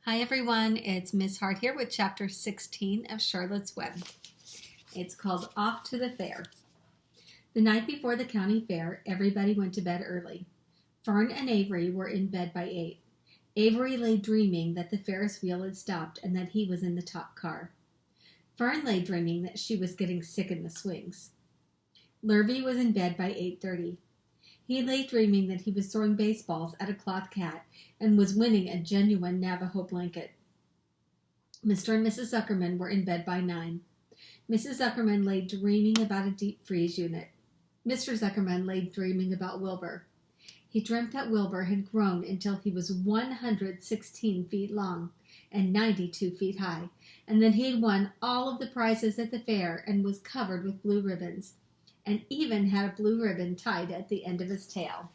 Hi everyone, it's Miss Hart here with chapter 16 of Charlotte's Web. It's called Off to the Fair. The night before the county fair, everybody went to bed early. Fern and Avery were in bed by 8. Avery lay dreaming that the Ferris wheel had stopped and that he was in the top car. Fern lay dreaming that she was getting sick in the swings. Lurvy was in bed by 8:30. He lay dreaming that he was throwing baseballs at a cloth cat and was winning a genuine Navajo blanket. Mr. and Mrs. Zuckerman were in bed by 9. Mrs. Zuckerman lay dreaming about a deep freeze unit. Mr. Zuckerman lay dreaming about Wilbur. He dreamt that Wilbur had grown until he was 116 feet long and 92 feet high, and that he had won all of the prizes at the fair and was covered with blue ribbons, and even had a blue ribbon tied at the end of his tail.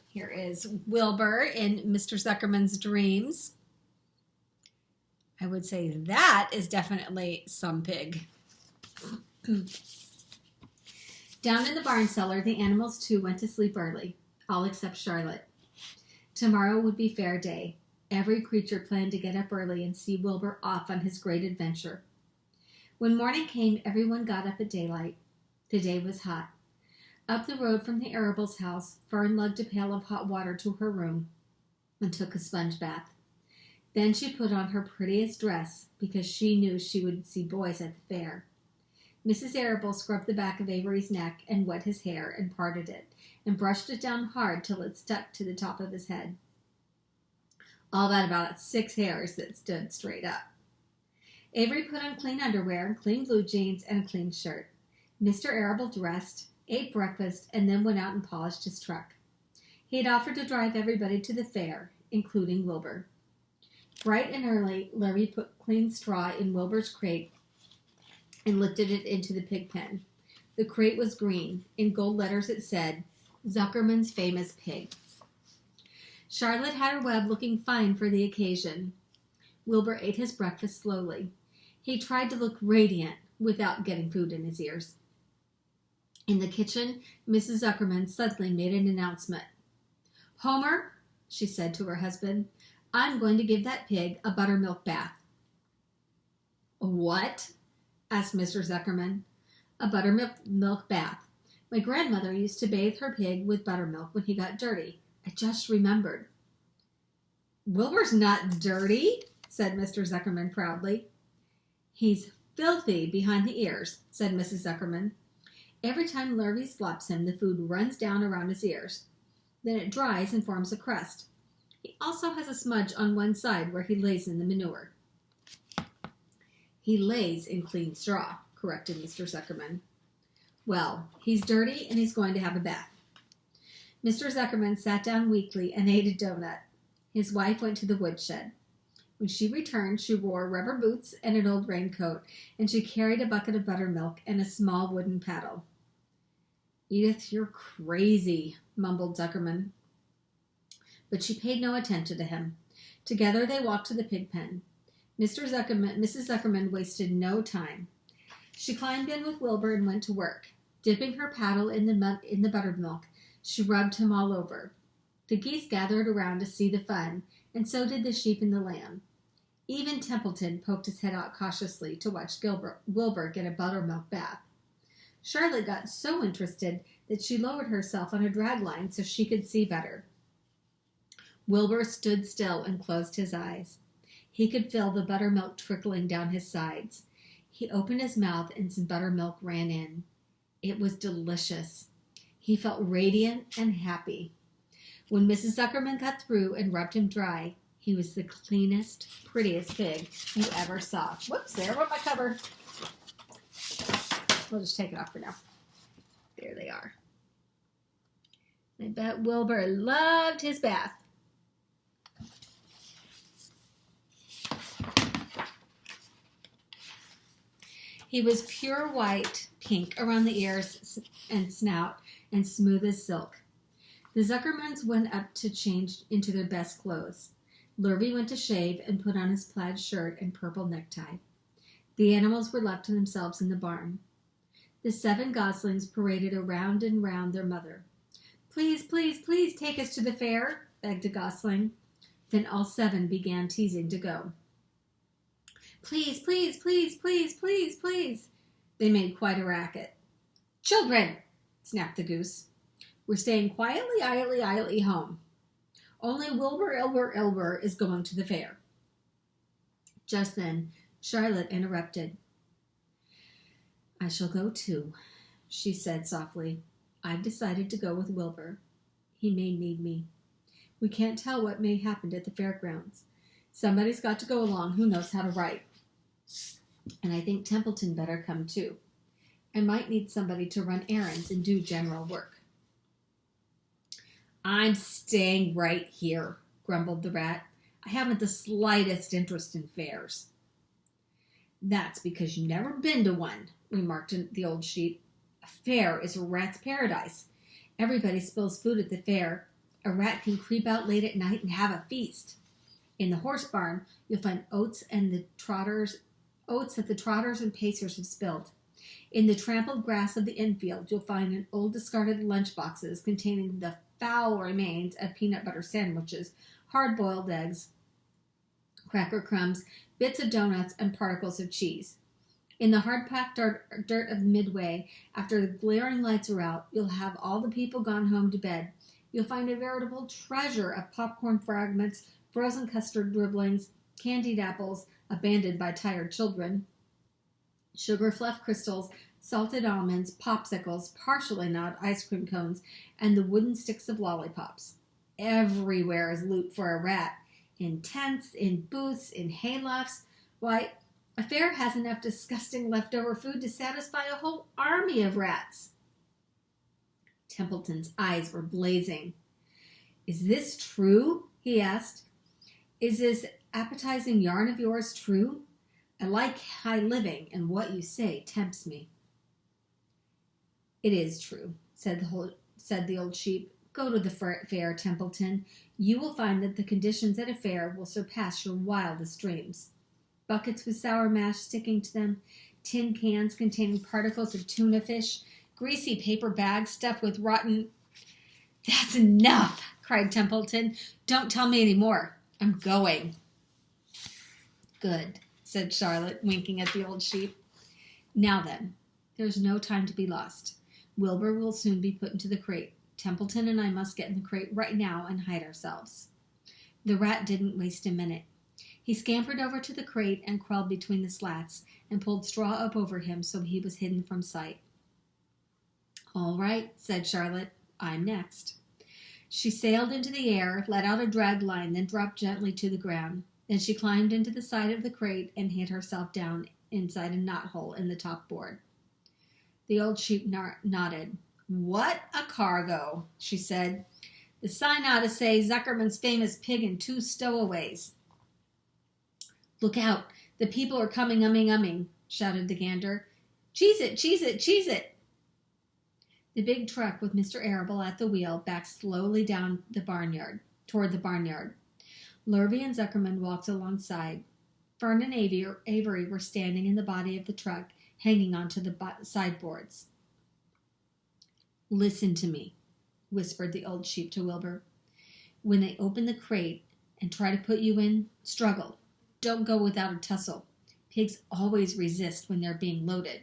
Here is Wilbur in Mr. Zuckerman's dreams. I would say that is definitely some pig. Down in the barn cellar, the animals too went to sleep early, all except Charlotte. Tomorrow would be fair day. Every creature planned to get up early and see Wilbur off on his great adventure. When morning came, everyone got up at daylight. The day was hot. Up the road from the Arable's house, Fern lugged a pail of hot water to her room and took a sponge bath. Then she put on her prettiest dress because she knew she would see boys at the fair. Mrs. Arable scrubbed the back of Avery's neck and wet his hair and parted it and brushed it down hard till it stuck to the top of his head. All that about 6 hairs that stood straight up. Avery put on clean underwear and clean blue jeans and a clean shirt. Mr. Arable dressed, ate breakfast, and then went out and polished his truck. He had offered to drive everybody to the fair, including Wilbur. Bright and early, Larry put clean straw in Wilbur's crate and lifted it into the pig pen. The crate was green. In gold letters it said, Zuckerman's Famous Pig. Charlotte had her web looking fine for the occasion. Wilbur ate his breakfast slowly. He tried to look radiant without getting food in his ears. In the kitchen, Mrs. Zuckerman suddenly made an announcement. Homer, she said to her husband, I'm going to give that pig a buttermilk bath. What? Asked Mr. Zuckerman. A buttermilk bath. My grandmother used to bathe her pig with buttermilk when he got dirty. I just remembered. Wilbur's not dirty, said Mr. Zuckerman proudly. He's filthy behind the ears, said Mrs. Zuckerman. Every time Lurvy slops him, the food runs down around his ears. Then it dries and forms a crust. He also has a smudge on one side where he lays in the manure. He lays in clean straw, corrected Mr. Zuckerman. Well, he's dirty and he's going to have a bath. Mr. Zuckerman sat down weakly and ate a donut. His wife went to the woodshed. When she returned, she wore rubber boots and an old raincoat, and she carried a bucket of buttermilk and a small wooden paddle. Edith, you're crazy, mumbled Zuckerman. But she paid no attention to him. Together they walked to the pig pen. Mrs. Zuckerman wasted no time. She climbed in with Wilbur and went to work. Dipping her paddle in the buttermilk, she rubbed him all over. The geese gathered around to see the fun, and so did the sheep and the lamb. Even Templeton poked his head out cautiously to watch Wilbur get a buttermilk bath. Charlotte got so interested that she lowered herself on a drag line so she could see better. Wilbur stood still and closed his eyes. He could feel the buttermilk trickling down his sides. He opened his mouth and some buttermilk ran in. It was delicious. He felt radiant and happy. When Mrs. Zuckerman got through and rubbed him dry, he was the cleanest, prettiest pig you ever saw. Whoops, there went my cover. We'll just take it off for now. There they are. I bet Wilbur loved his bath. He was pure white, pink around the ears and snout, and smooth as silk. The Zuckermans went up to change into their best clothes. Lurvy went to shave and put on his plaid shirt and purple necktie. The animals were left to themselves in the barn. The 7 goslings paraded around and round their mother. Please, please, please take us to the fair, begged a gosling. Then all 7 began teasing to go. Please, please, please, please, please, please. They made quite a racket. Children, snapped the goose. We're staying quietly home. Only Wilbur is going to the fair. Just then, Charlotte interrupted. I shall go too, she said softly. I've decided to go with Wilbur. He may need me. We can't tell what may happen at the fairgrounds. Somebody's got to go along who knows how to write. And I think Templeton better come too. I might need somebody to run errands and do general work. I'm staying right here, grumbled the rat. I haven't the slightest interest in fairs. That's because you've never been to one, remarked the old sheep. A fair is a rat's paradise. Everybody spills food at the fair. A rat can creep out late at night and have a feast. In the horse barn, you'll find oats that the trotters and pacers have spilled. In the trampled grass of the infield, you'll find old discarded lunch boxes containing the foul remains of peanut butter sandwiches, hard-boiled eggs, cracker crumbs, bits of donuts, and particles of cheese. In the hard-packed dirt of Midway, after the glaring lights are out, you'll have all the people gone home to bed. You'll find a veritable treasure of popcorn fragments, frozen custard dribblings, candied apples, abandoned by tired children, sugar fluff crystals, salted almonds, popsicles, partially gnawed ice cream cones, and the wooden sticks of lollipops. Everywhere is loot for a rat. In tents, in booths, in haylofts. Why, a fair has enough disgusting leftover food to satisfy a whole army of rats. Templeton's eyes were blazing. Is this true? He asked. Is this appetizing yarn of yours true? I like high living, and what you say tempts me. It is true, said the old sheep. Go to the fair, Templeton. You will find that the conditions at a fair will surpass your wildest dreams. Buckets with sour mash sticking to them, tin cans containing particles of tuna fish, greasy paper bags stuffed with rotten... That's enough, cried Templeton. Don't tell me any more. I'm going. Good, said Charlotte, winking at the old sheep. Now then, there's no time to be lost. Wilbur will soon be put into the crate. Templeton and I must get in the crate right now and hide ourselves. The rat didn't waste a minute. He scampered over to the crate and crawled between the slats and pulled straw up over him so he was hidden from sight. All right, said Charlotte. I'm next. She sailed into the air, let out a drag line, then dropped gently to the ground. Then she climbed into the side of the crate and hid herself down inside a knothole in the top board. The old sheep nodded. What a cargo, she said. The sign ought to say Zuckerman's famous pig and 2 stowaways. Look out, the people are coming, umming, shouted the gander. Cheese it, cheese it, cheese it. The big truck with Mr. Arable at the wheel backed slowly down the barnyard, toward the barnyard. Lurvy and Zuckerman walked alongside. Fern and Avery were standing in the body of the truck, hanging onto the sideboards. Listen to me, whispered the old sheep to Wilbur. When they open the crate and try to put you in, struggle. Don't go without a tussle. Pigs always resist when they're being loaded.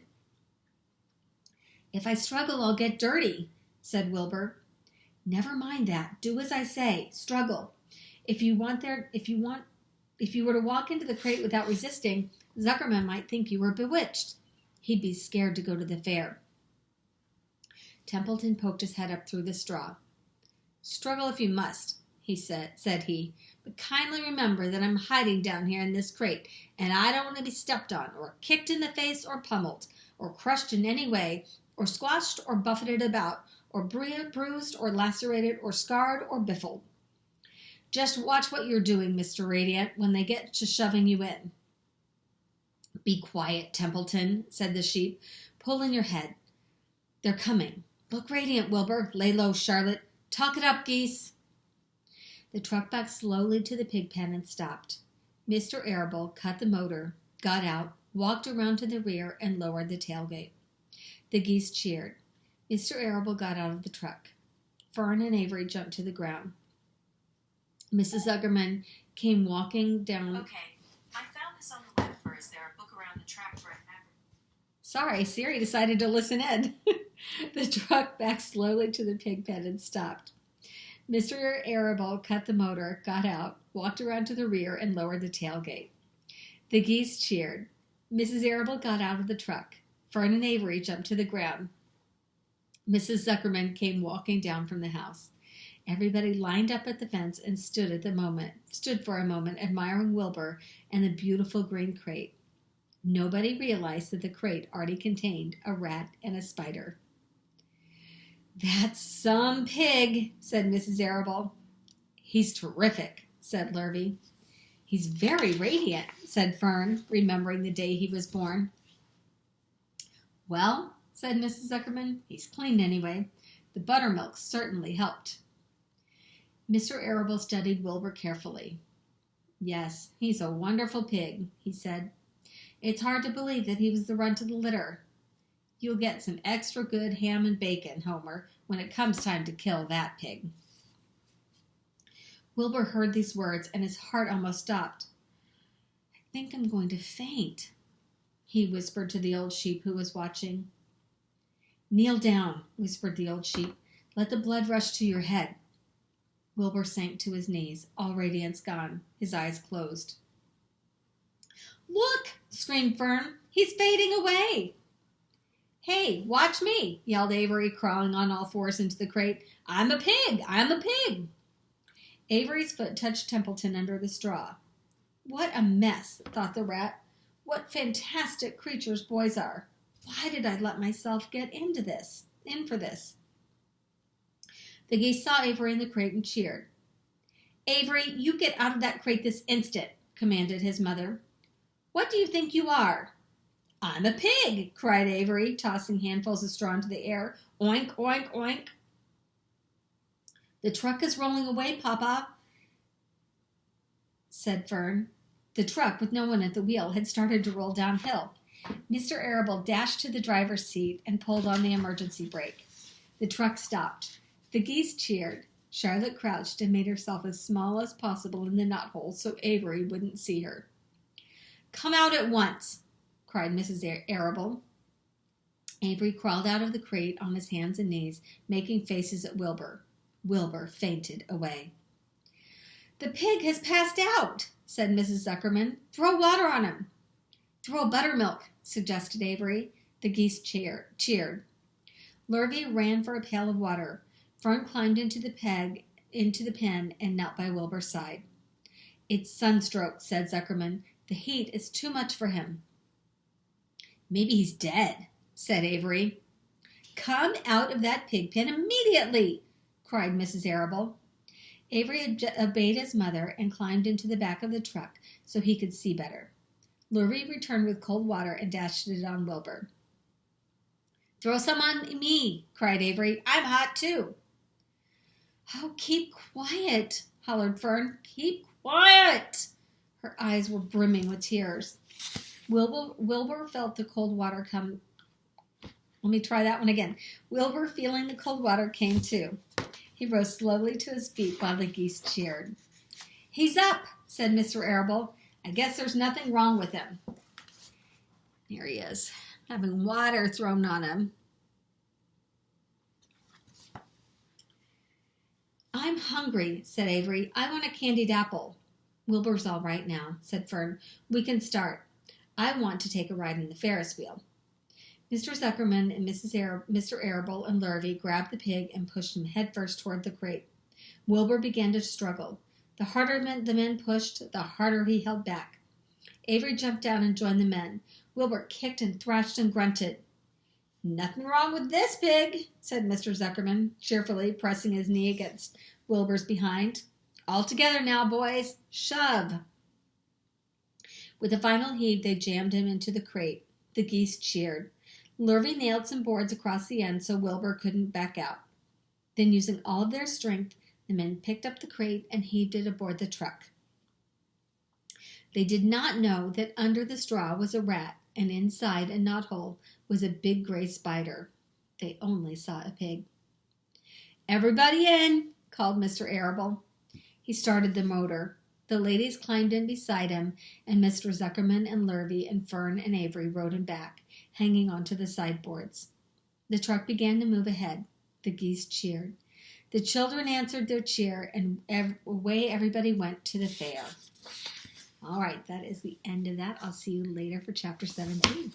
If I struggle, I'll get dirty, said Wilbur. Never mind that. Do as I say. Struggle. If you were to walk into the crate without resisting, Zuckerman might think you were bewitched. He'd be scared to go to the fair. Templeton poked his head up through the straw. Struggle if you must, said he, but kindly remember that I'm hiding down here in this crate, and I don't want to be stepped on, or kicked in the face, or pummeled, or crushed in any way, or squashed, or buffeted about, or bruised, or lacerated, or scarred, or biffled. Just watch what you're doing, Mr. Radiant, when they get to shoving you in. Be quiet, Templeton, said the sheep. Pull in your head. They're coming. Look radiant, Wilbur. Lay low, Charlotte. Talk it up, geese. The truck backed slowly to the pig pen and stopped. Mr. Arable cut the motor, got out, walked around to the rear, and lowered the tailgate. The geese cheered. Mr. Arable got out of the truck. Fern and Avery jumped to the ground. Mrs. Zuckerman came walking down. Okay, I found this on the web. Or is there a book around the track for an average? Sorry, Siri decided to listen in. The truck backed slowly to the pig pen and stopped. Mr. Arable cut the motor, got out, walked around to the rear, and lowered the tailgate. The geese cheered. Mrs. Arable got out of the truck. Fern and Avery jumped to the ground. Mrs. Zuckerman came walking down from the house. Everybody lined up at the fence and stood for a moment, admiring Wilbur and the beautiful green crate. Nobody realized that the crate already contained a rat and a spider. "That's some pig," said Mrs. Arable. "He's terrific," said Lurvy. "He's very radiant," said Fern, remembering the day he was born. "Well," said Mrs. Zuckerman, "he's clean anyway. The buttermilk certainly helped." Mr. Arable studied Wilbur carefully. "Yes, he's a wonderful pig," he said. "It's hard to believe that he was the runt of the litter. You'll get some extra good ham and bacon, Homer, when it comes time to kill that pig." Wilbur heard these words, and his heart almost stopped. "I think I'm going to faint," he whispered to the old sheep who was watching. "Kneel down," whispered the old sheep. "Let the blood rush to your head." Wilbur sank to his knees, all radiance gone, his eyes closed. "Look!" screamed Fern. "He's fading away!" "Hey, watch me!" yelled Avery, crawling on all fours into the crate. "I'm a pig! I'm a pig!" Avery's foot touched Templeton under the straw. "What a mess," thought the rat. "What fantastic creatures boys are! Why did I let myself get in for this?" The geese saw Avery in the crate and cheered. "Avery, you get out of that crate this instant," commanded his mother. "What do you think you are?" "I'm a pig," cried Avery, tossing handfuls of straw into the air. "Oink, oink, oink." "The truck is rolling away, Papa," said Fern. The truck, with no one at the wheel, had started to roll downhill. Mr. Arable dashed to the driver's seat and pulled on the emergency brake. The truck stopped. The geese cheered. Charlotte crouched and made herself as small as possible in the knothole so Avery wouldn't see her. "Come out at once," cried Mrs. Arable. Avery crawled out of the crate on his hands and knees, making faces at Wilbur. Wilbur fainted away. "The pig has passed out," said Mrs. Zuckerman. "Throw water on him." "Throw buttermilk," suggested Avery. The geese cheered. Lurvy ran for a pail of water. Fern climbed into the pen and knelt by Wilbur's side. "It's sunstroke," said Zuckerman. "The heat is too much for him." "Maybe he's dead," said Avery. "Come out of that pig pen immediately," cried Mrs. Arable. Avery obeyed his mother and climbed into the back of the truck so he could see better. Lurvy returned with cold water and dashed it on Wilbur. "Throw some on me," cried Avery. "I'm hot too." "Oh, keep quiet," hollered Fern. "Keep quiet." Her eyes were brimming with tears. Wilbur felt the cold water come. Let me try that one again. Wilbur, feeling the cold water, came too. He rose slowly to his feet while the geese cheered. "He's up," said Mr. Arable. "I guess there's nothing wrong with him." There he is, having water thrown on him. "I'm hungry," said Avery. "I want a candied apple." "Wilbur's all right now," said Fern. "We can start. I want to take a ride in the Ferris wheel." Mr. Zuckerman and Mr. Arable and Lurvy grabbed the pig and pushed him headfirst toward the crate. Wilbur began to struggle. The harder the men pushed, the harder he held back. Avery jumped down and joined the men. Wilbur kicked and thrashed and grunted. "Nothing wrong with this pig," said Mr. Zuckerman, cheerfully pressing his knee against Wilbur's behind. "All together now, boys. Shove." With a final heave, they jammed him into the crate. The geese cheered. Lurvy nailed some boards across the end so Wilbur couldn't back out. Then, using all of their strength, the men picked up the crate and heaved it aboard the truck. They did not know that under the straw was a rat, and inside a knothole was a big gray spider. They only saw a pig. "Everybody in," called Mr. Arable. He started the motor. The ladies climbed in beside him, and Mr. Zuckerman and Lurvy and Fern and Avery rode him back, hanging onto the sideboards. The truck began to move ahead. The geese cheered. The children answered their cheer, and away everybody went to the fair. All right, that is the end of that. I'll see you later for Chapter 17.